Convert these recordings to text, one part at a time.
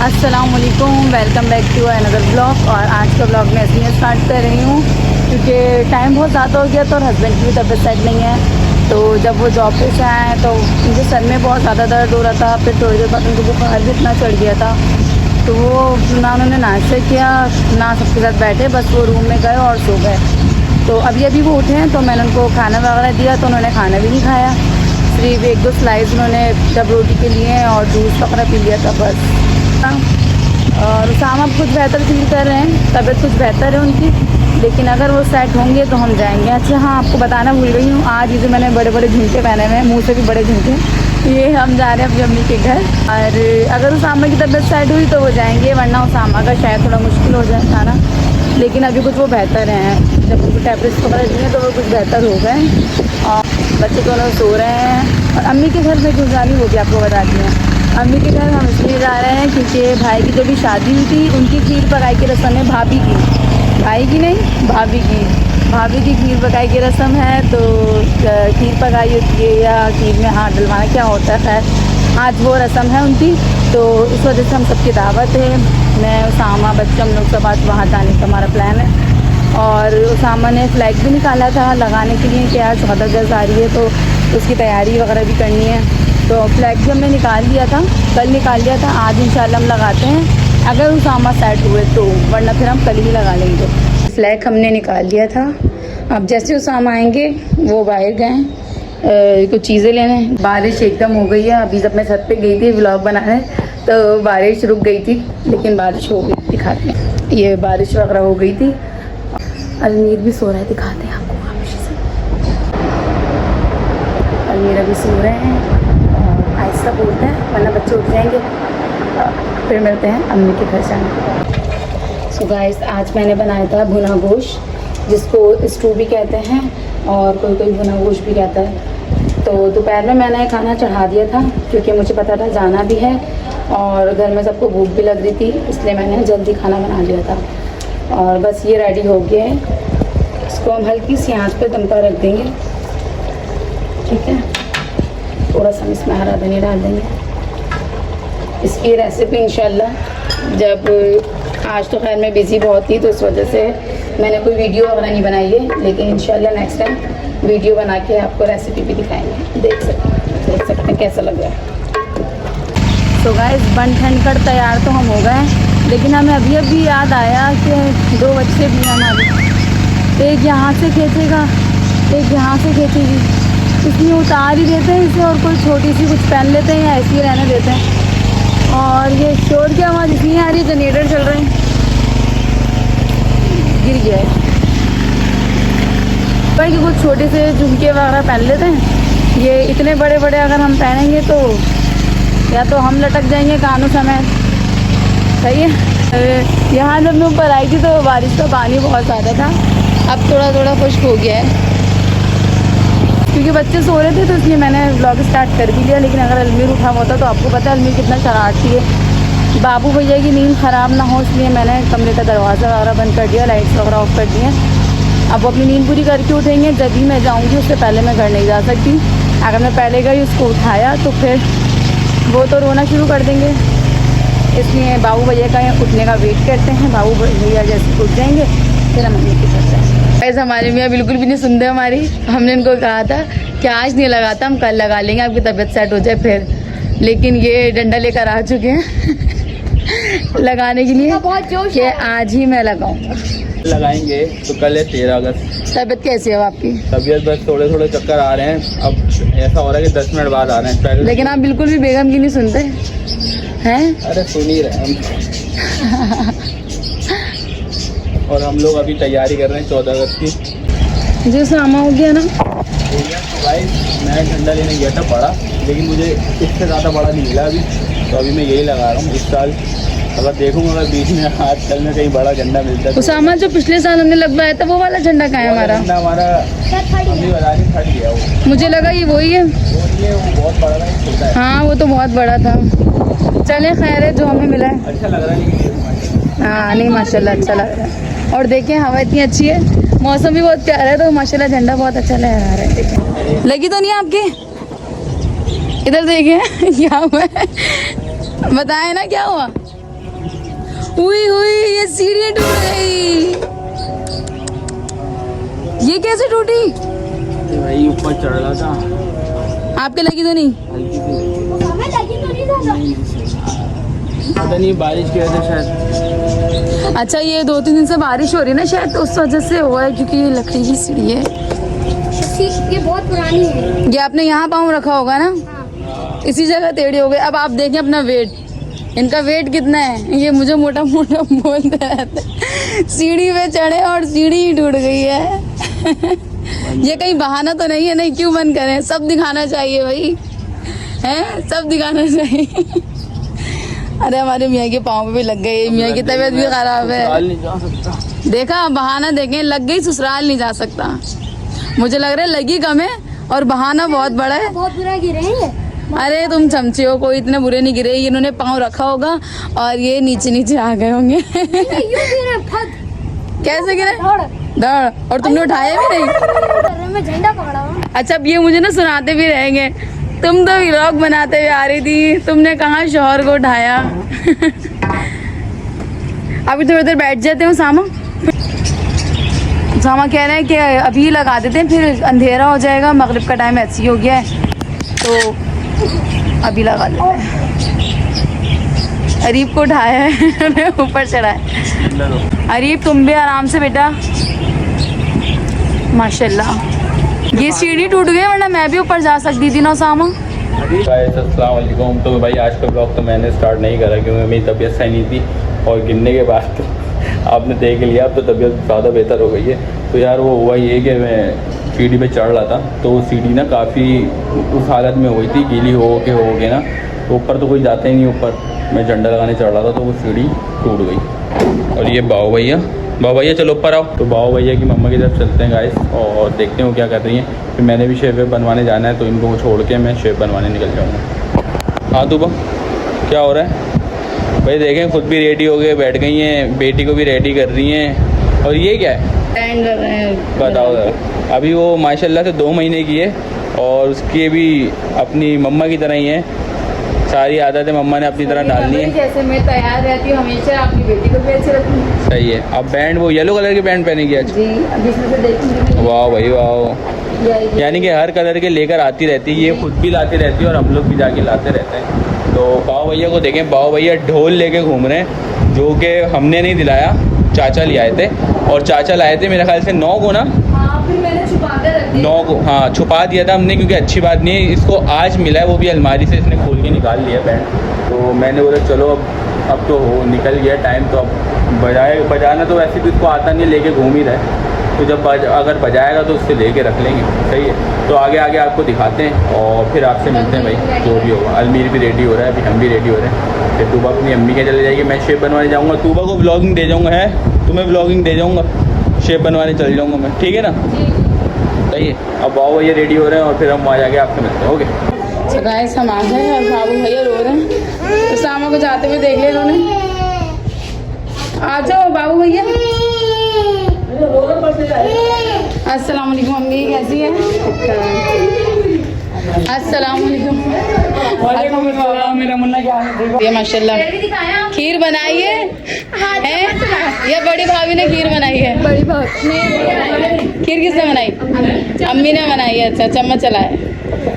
अस्सलामुअलैकुम, welcome back to another blog. और आज का ब्लॉग मैं इसलिए स्टार्ट कर रही हूँ क्योंकि टाइम बहुत ज़्यादा हो गया था और हस्बैंड की भी तबीयत सेट नहीं है। तो जब वो जॉब पे से आए तो मुझे सर में बहुत ज़्यादा दर्द हो रहा था। फिर थोड़ी देर बाद उनको बुखार भी इतना चढ़ गया था। तो वो ना उन्होंने नाश्ता किया ना सबके साथ बैठे, बस वो रूम में गए और सो गए। तो अभी अभी वो उठे हैं तो मैंने उनको खाना वगैरह दिया तो उन्होंने खाना भी नहीं खाया। सिर्फ एक दो स्लाइस उन्होंने डब रोटी के लिए और जूस वगैरह पी लिया था बस। और उसामा कुछ बेहतर फील कर रहे हैं, तबीयत कुछ बेहतर है उनकी, लेकिन अगर वो सेट होंगे तो हम जाएंगे। अच्छा हाँ, आपको बताना भूल गई हूँ, आज ये मैंने बड़े बड़े झुमके पहने हुए हैं, मुँह से भी बड़े झुमके, ये हम जा रहे हैं अपनी अम्मी के घर। और अगर उसामा की तबीयत सेट हुई तो वो जाएंगे, वरना उसामा का शायद थोड़ा मुश्किल हो जाए खाना। लेकिन अभी कुछ वो बेहतर हैं, जब उनको टैबलेट्स वगैरह दिए तो वो कुछ बेहतर हो गए और बच्चे दोनों सो रहे हैं। और अम्मी के घर में क्यों जा रही वो भी आपको बता दी है। अम्मी के घर हम इसलिए जा रहे हैं क्योंकि भाई की जो भी शादी हुई थी उनकी खीर पकाई की रस्म है, भाभी की, भाई की नहीं भाभी की खीर पकाई की रस्म है। तो खीर पकाई होती है या खीर में हाथ डलवाना क्या होता है, खैर आज वो रस्म है उनकी। तो इस वजह से हम सबकी दावत है। मैं उसामा बच्चे हम लोग सब आज वहाँ जाने का हमारा प्लान है। और उसामा ने फ्लैग भी निकाला था लगाने के लिए कि आज 14 अगस्त आ रही है तो उसकी तैयारी वगैरह भी करनी है। तो फ्लैग भी हमने निकाल लिया था, कल निकाल लिया था, आज इंशाल्लाह हम लगाते हैं अगर उसामा सेट हुए तो, वरना फिर हम कल ही लगा लेंगे। फ्लैग हमने निकाल लिया था। अब जैसे उसामा आएंगे वो बाहर गए कुछ चीज़ें लेने। बारिश एकदम हो गई है। अभी जब मैं छत पे गई थी व्लॉग बनाने तो बारिश रुक गई थी, लेकिन बारिश हो गई, दिखाते हैं। ये बारिश वगैरह हो गई थी। अलमीर भी सो रहा है, दिखाते हैं आपको वापस से। अलमीर अभी सो रहे हैं, आहिस्ता बोलते हैं वरना बच्चे उठ जाएंगे। फिर मिलते हैं अम्मी के घर जाने। सो गाइस, आज मैंने बनाया था भुना गोश्त, जिसको स्टू भी कहते हैं और कोई कोई भुना गोश्त भी कहता है। तो दोपहर में मैंने खाना चढ़ा दिया था क्योंकि मुझे पता था जाना भी है और घर में सबको भूख भी लग रही थी, इसलिए मैंने जल्दी खाना बना लिया था। और बस ये रेडी हो गया है। इसको हम हल्की सी आंच पे दम पर रख देंगे, ठीक है। थोड़ा सा इसमें हरा धनिया डाल देंगे। इसकी रेसिपी इंशाल्लाह, जब आज तो खैर मैं बिज़ी बहुत थी तो इस वजह से मैंने कोई वीडियो वगैरह नहीं बनाई है, लेकिन इंशाल्लाह नेक्स्ट टाइम वीडियो बना के आपको रेसिपी भी दिखाएंगे। देख सकते हैं कैसा लग रहा है। तो गाइस, बन ठंड कर तैयार तो हम हो गए, लेकिन हमें अभी अभी याद आया कि 2 बच्चे भी हैं हमारे, एक यहाँ से खींचेगा एक यहाँ से खींचेगी, इसलिए उतार ही देते हैं इसे और कोई छोटी सी कुछ पहन लेते हैं या ऐसे ही रहने देते हैं। और ये शोर की आवाज़ इसलिए आ रही है, जनरेटर चल रहे हैं, गिर गया है। पर कि कुछ छोटे से झुमके वगैरह पहन लेते हैं। ये इतने बड़े बड़े अगर हम पहनेंगे तो या तो हम लटक जाएंगे कानों समेत, सही है। यहाँ जब मैं ऊपर आई थी तो बारिश का पानी बहुत ज़्यादा था, अब थोड़ा थोड़ा खुश्क हो गया है क्योंकि बच्चे सो रहे थे तो इसलिए मैंने व्लॉग स्टार्ट कर भी लिया। लेकिन अगर अलमीर उठा हुआ था तो आपको पता है अलमीर कितना शरारती है, बाबू भैया की नींद ख़राब ना हो इसलिए मैंने कमरे का दरवाज़ा वगैरह बंद कर दिया, लाइट्स वगैरह ऑफ कर दिए। अब वो अपनी नींद पूरी करके उठेंगे, जब भी मैं जाऊँगी उससे पहले मैं घर नहीं जा सकती। अगर मैं पहले गई उसको उठाया तो फिर वो तो रोना शुरू कर देंगे, इसलिए बाबू भैया का उठने का वेट करते हैं। बाबू भैया जैसे उठ जाएंगे फिर हम मम्मी के घर जाएंगे। ऐसे हमारे मियाँ बिल्कुल भी नहीं सुनते हमारी। हमने इनको कहा था कि आज नहीं लगाता, हम कल लगा लेंगे, आपकी तबीयत सेट हो जाए फिर, लेकिन ये डंडा लेकर आ चुके हैं लगाने के लिए कि आज ही मैं लगाऊंगा। लगाएंगे तो कल है 13 अगस्त। तबीयत कैसी है आपकी? तबीयत बस थोड़े थोड़े चक्कर आ रहे हैं, अब ऐसा हो रहा है कि 10 मिनट बाद आ रहे हैं पहले। लेकिन आप बिल्कुल भी बेगम की नहीं सुनते हैं। अरे सुन ही रहे हम। और हम लोग अभी तैयारी कर रहे हैं 14 अगस्त की। जी सामा हो गया ना भाई, मैं झंडा लेने गया था बड़ा, लेकिन मुझे इससे ज़्यादा बड़ा नहीं मिला अभी, तो अभी मैं यही लगा रहा हूँ इस साल। अगर देखूंगा अगर बीच में आज कल में कहीं बड़ा झंडा मिलता है। उसामा जो पिछले साल हमने लगवाया था वो वाला झंडा कहाँ है हमारा? हमारा फट गया वो। मुझे लगा ये वही है। वो बहुत बड़ा था। हाँ वो तो बहुत बड़ा था। चले खैर है जो हमें मिला है। अच्छा लग रहा है। हाँ नहीं माशाल्लाह अच्छा लग रहा है। और देखें हवा इतनी अच्छी है, मौसम भी बहुत प्यारा है, तो माशाल्लाह झंडा बहुत अच्छा लहरा रहा है। देखें लगी तो नहीं आपके? इधर देखें क्या हुआ है, बताएं ना क्या हुआ। हुई हुई, ये सीढ़ी टूट गई। ये कैसे टूटी? भाई ऊपर चढ़ रहा था, आपके लगी तो नहीं? हल्की सी पता नहीं बारिश की वजह से शायद। अच्छा, ये 2-3 दिन से बारिश हो रही है ना, शायद तो उस वजह से हुआ है, क्योंकि ये लकड़ी की सीढ़ी है। ये बहुत पुरानी है। ये आपने यहाँ पाँव रखा होगा ना, इसी जगह टेढ़े हो गए। अब आप देखें अपना वेट, इनका वेट कितना है। ये मुझे मोटा मोटा बोलते रहते, सीढ़ी पे चढ़े और सीढ़ी ही टूट गई है। ये कहीं बहाना तो नहीं है? नहीं, क्यों बंद करें, सब दिखाना चाहिए भाई, हैं, सब दिखाना चाहिए। अरे हमारे मियाँ के पाँव पे भी लग गई, मियाँ की तबीयत भी खराब है। ससुराल नहीं जा सकता। देखा, बहाना देखें, लग गई ससुराल नहीं जा सकता। मुझे लग रहा है लगी कम है और बहाना बहुत बड़ा है। बहुत बुरा गिरे हैं ये। अरे तुम चमचे हो, कोई इतने बुरे नहीं गिरे। इन्होंने पाँव रखा होगा और ये नीचे नीचे आ गए होंगे। यूं गिरे, फट। कैसे गिरे? दौड़। दौड़। और तुमने उठाया भी नहीं? मैं झंडा पकड़ा हूँ। अच्छा, अब ये मुझे ना सुनाते भी रहेंगे, तुम तो व्लॉग बनाते हुए आ रही थी, तुमने कहाँ शौहर को उठाया। अभी थोड़ी देर बैठ जाते हो। सामा कह रहे हैं कि अभी लगा देते हैं, फिर अंधेरा हो जाएगा, मगरिब का टाइम ऐसे ही हो गया है, तो अभी लगा देते हैं। अरीब को उठाया है, ऊपर चढ़ा है। अरीब तुम भी आराम से बेटा, माशाल्लाह। ये सीढ़ी टूट गई, वरना मैं भी ऊपर जा सकती थी ना सामा। अस्सलाम वालेकुम। तो भाई आज का ब्लॉग तो मैंने स्टार्ट नहीं करा क्योंकि मेरी तबीयत सही नहीं थी, और गिरने के बाद तो आपने देख लिया, अब तो तबीयत ज़्यादा बेहतर हो गई है। तो यार वो हुआ ये कि मैं सीढ़ी पे चढ़ रहा था, तो वो सीढ़ी ना काफ़ी उस हालत में हो गई थी, गीली हो के ना, तो ऊपर तो कोई जाता ही नहीं ऊपर। मैं झंडा लगाने चढ़ रहा था तो वो सीढ़ी टूट गई। और ये बाऊ भैया चलो ऊपर आओ। तो बाऊ भैया की मम्मा की तरफ चलते हैं गाइस, और देखते हैं क्या कर रही हैं। फिर मैंने भी शेप वेप बनवाने जाना है, तो इनको छोड़ के मैं शेप बनवाने निकल जाऊँगा। हाँ तुबा, क्या हो रहा है भाई? देखें खुद भी रेडी हो गए, बैठ गई हैं, बेटी को भी रेडी कर रही हैं। और ये क्या है? स्टैंड कर रहे हैं। बताओ ज़रा। अभी वो माशाल्लाह से 2 महीने की है, और उसकी भी अपनी मम्मा की तरह ही है, सारी आदतें मम्मा ने अपनी तरह डालनी है। जैसे मैं तैयार रहती हूँ हमेशा, अपनी बेटी को भी अच्छे रखूँ। सही है। अब बैंड वो येलो कलर की बैंड पहनेगी आज? जी, अब इसमें से देखूंगी। वाह भाई वाह, यानी कि हर कलर के लेकर आती रहती है, ये खुद भी लाती रहती है और हम लोग भी जाके लाते रहते हैं। तो बाऊ भैया को देखें, बाऊ भैया ढोल लेके घूम रहे हैं, जो कि हमने नहीं दिलाया, चाचा ले आए थे। और चाचा लाए थे मेरे ख्याल से 9 को ना, हाँ, फिर मैंने छुपा कर रख दिया। 9 को, हाँ छुपा दिया था हमने, क्योंकि अच्छी बात नहीं है। इसको आज मिला है, वो भी अलमारी से इसने खोल के निकाल लिया बैंड। तो मैंने बोला चलो अब तो हो निकल गया टाइम, तो अब बजाना तो वैसे भी उसको आता नहीं है, लेके घूम ही रहा है। तो जब अगर बजाएगा तो उससे लेके रख लेंगे। सही है। तो आगे आपको दिखाते हैं और फिर आपसे मिलते हैं भाई, जो भी होगा। अलमीर भी रेडी हो रहा है, अभी हम भी रेडी हो रहे हैं। फिर तूबा अपनी अम्मी के चले जाएगी, मैं शेप बनवाने जाऊँगा। तूबा को व्लॉगिंग दे जाऊँगा, है तुम्हें व्लॉगिंग दे जाऊँगा, शेप बनवाने चल जाऊँगा मैं, ठीक है ना? सही है। अब बाबू भैया रेडी हो रहे हैं और फिर हम वहाँ जाके आपसे मिलते हैं। ओके गाइस, हम आ गए और बाबू भैया रो रहे हैं, तो सामा को जाते हुए देख लिया इन्होंने। आ जाओ बाबू भैया। अस्सलाम वालेकुम मम्मी, कैसी है? अस्सलाम वालेकुम। मेरा मुन्ना क्या है? ये माशाल्लाह खीर बनाई है, ये बड़ी भाभी ने खीर बनाई है। बड़ी भाभी खीर किसने बनाई? अम्मी ने बनाई है। अच्छा, चम्मच चलाए।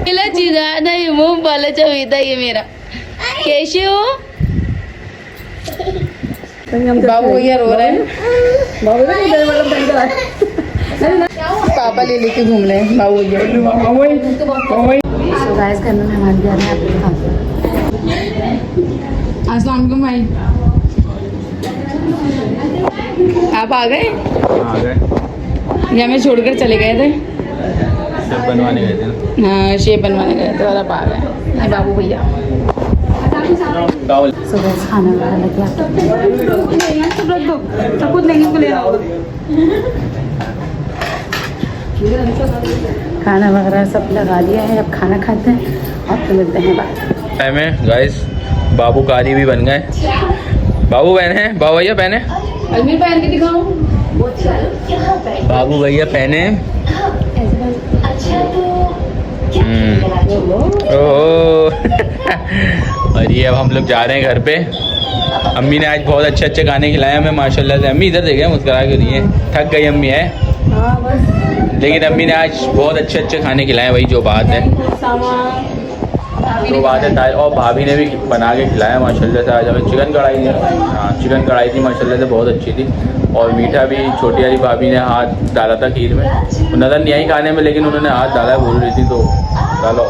मिला चीज़ा नहीं, मुँह वाला चबीता ये मेरा। कैसे हो? बाबू भैया रो रहे हैं। पापा ले लेके घूम रहे हैं बाबू भैया। तो गाइस, घर में मेहमान भी आ रहे हैं, आपको दिखाते हैं। अस्सलाम वालेकुम भाई, आप आ गए? आ गए, या मैं छोड़कर चले गए थे? शेप बनवाने गए थे ना। हाँ, शेप बनवाने गए थे और आप आ गए। नहीं बाबू भैया। सो गाइस, खाना वगैरह लग गया, सब रख दो, सब कुछ लेंगे को ले आओ। खाना वगैरह सब लगा दिया है, अब खाना खाते हैं और फिर मिलते हैं बाद में। गाइस, बाबू कारी भी बन गए। बाबू पहने हैं, बाबू भैया पहने, अलमीर पहन के दिखाओ। बाबू भैया पहने ओह और ये अब हम लोग जा रहे हैं घर पे। अम्मी ने आज बहुत अच्छे अच्छे खाने खिलाए हमें माशाल्लाह से। अम्मी इधर देखे मुस्कुरा के रही है, थक गई अम्मी है, हाँ बस लेकिन अम्मी ने आज बहुत अच्छे अच्छे खाने खिलाए, वही जो बात है। तो बात है और भाभी ने भी बना के खिलाया माशाल्लाह से। आज हमें चिकन कढ़ाई थी, हाँ चिकन कढ़ाई थी माशाल्लाह से, बहुत अच्छी थी। और मीठा भी छोटी वाली भाभी ने हाथ डाला था खीर में, नज़र नहीं आई खाने में लेकिन उन्होंने हाथ डाला बोल रही थी तो डाला।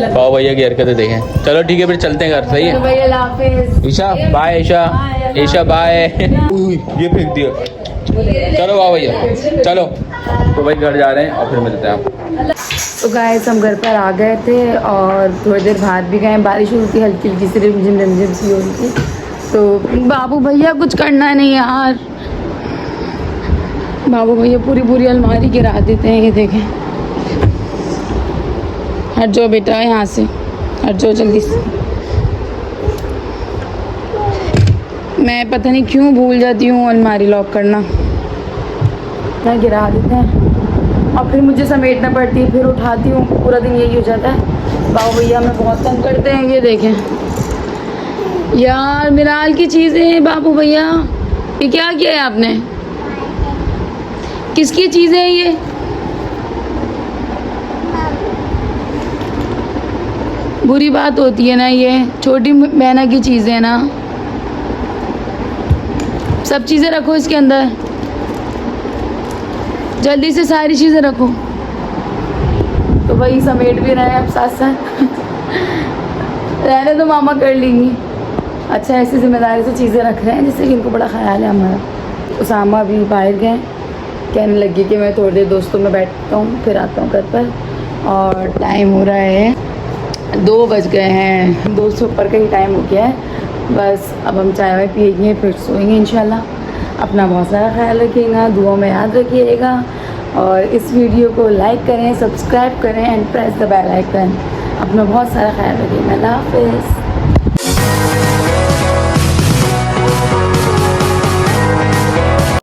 पाओ भैया की हरकतें देखें। चलो ठीक है फिर चलते हैं घर, सही है। भैया अल्लाह हाफिज़। Isha bye, Isha Isha bye. ये फेंक दिया। चलो वाह भैया चलो। तो भाई घर जा रहे हैं और फिर मिलते हैं आप। तो गाइस हम घर पर आ गए थे और थोड़ी देर बाहर भी गए, बारिश हुई थी हल्की हल्की सी, रिमझिम सी हो रही थी। तो बाबू भैया कुछ करना नहीं यार, बाबू भैया पूरी पूरी अलमारी गिरा देते हैं। ये देखें, हट जाओ बेटा यहाँ से, हट जाओ जल्दी से। मैं पता नहीं क्यों भूल जाती हूँ अलमारी लॉक करना, मैं गिरा देते हैं और फिर मुझे समेटना पड़ती है, फिर उठाती हूँ, पूरा दिन यही हो जाता है। बाबू भैया हमें बहुत तंग करते हैं। ये देखें यार मिराल की चीज़ें हैं बाबू भैया, ये क्या किया है आपने, किसकी चीज़ें हैं ये? बुरी बात होती है ना, ये छोटी बहना की चीज़ें हैं ना, सब चीज़ें रखो इसके अंदर, जल्दी से सारी चीज़ें रखो। तो वही समेट भी रहे हैं अब साथ साथ। रहने तो मामा कर लेंगी। अच्छा ऐसी जिम्मेदारी से चीज़ें रख रहे हैं जिससे कि इनको बड़ा ख्याल है हमारा। उसामा भी बाहर गए, कहने लगी कि मैं थोड़ी देर दोस्तों में बैठता हूँ फिर आता हूँ घर पर। और टाइम हो रहा है 2 बज गए हैं, 2 से ऊपर का ही टाइम हो गया है। बस अब हम चाय वाय पिएंगे फिर सोएंगे इंशाल्लाह। अपना बहुत सारा ख्याल रखिएगा, दुआ में याद रखिएगा और इस वीडियो को लाइक करें, सब्सक्राइब करें and press the bell icon. अपना बहुत सारा ख्याल रखिएगा। अल्लाह हाफिज़।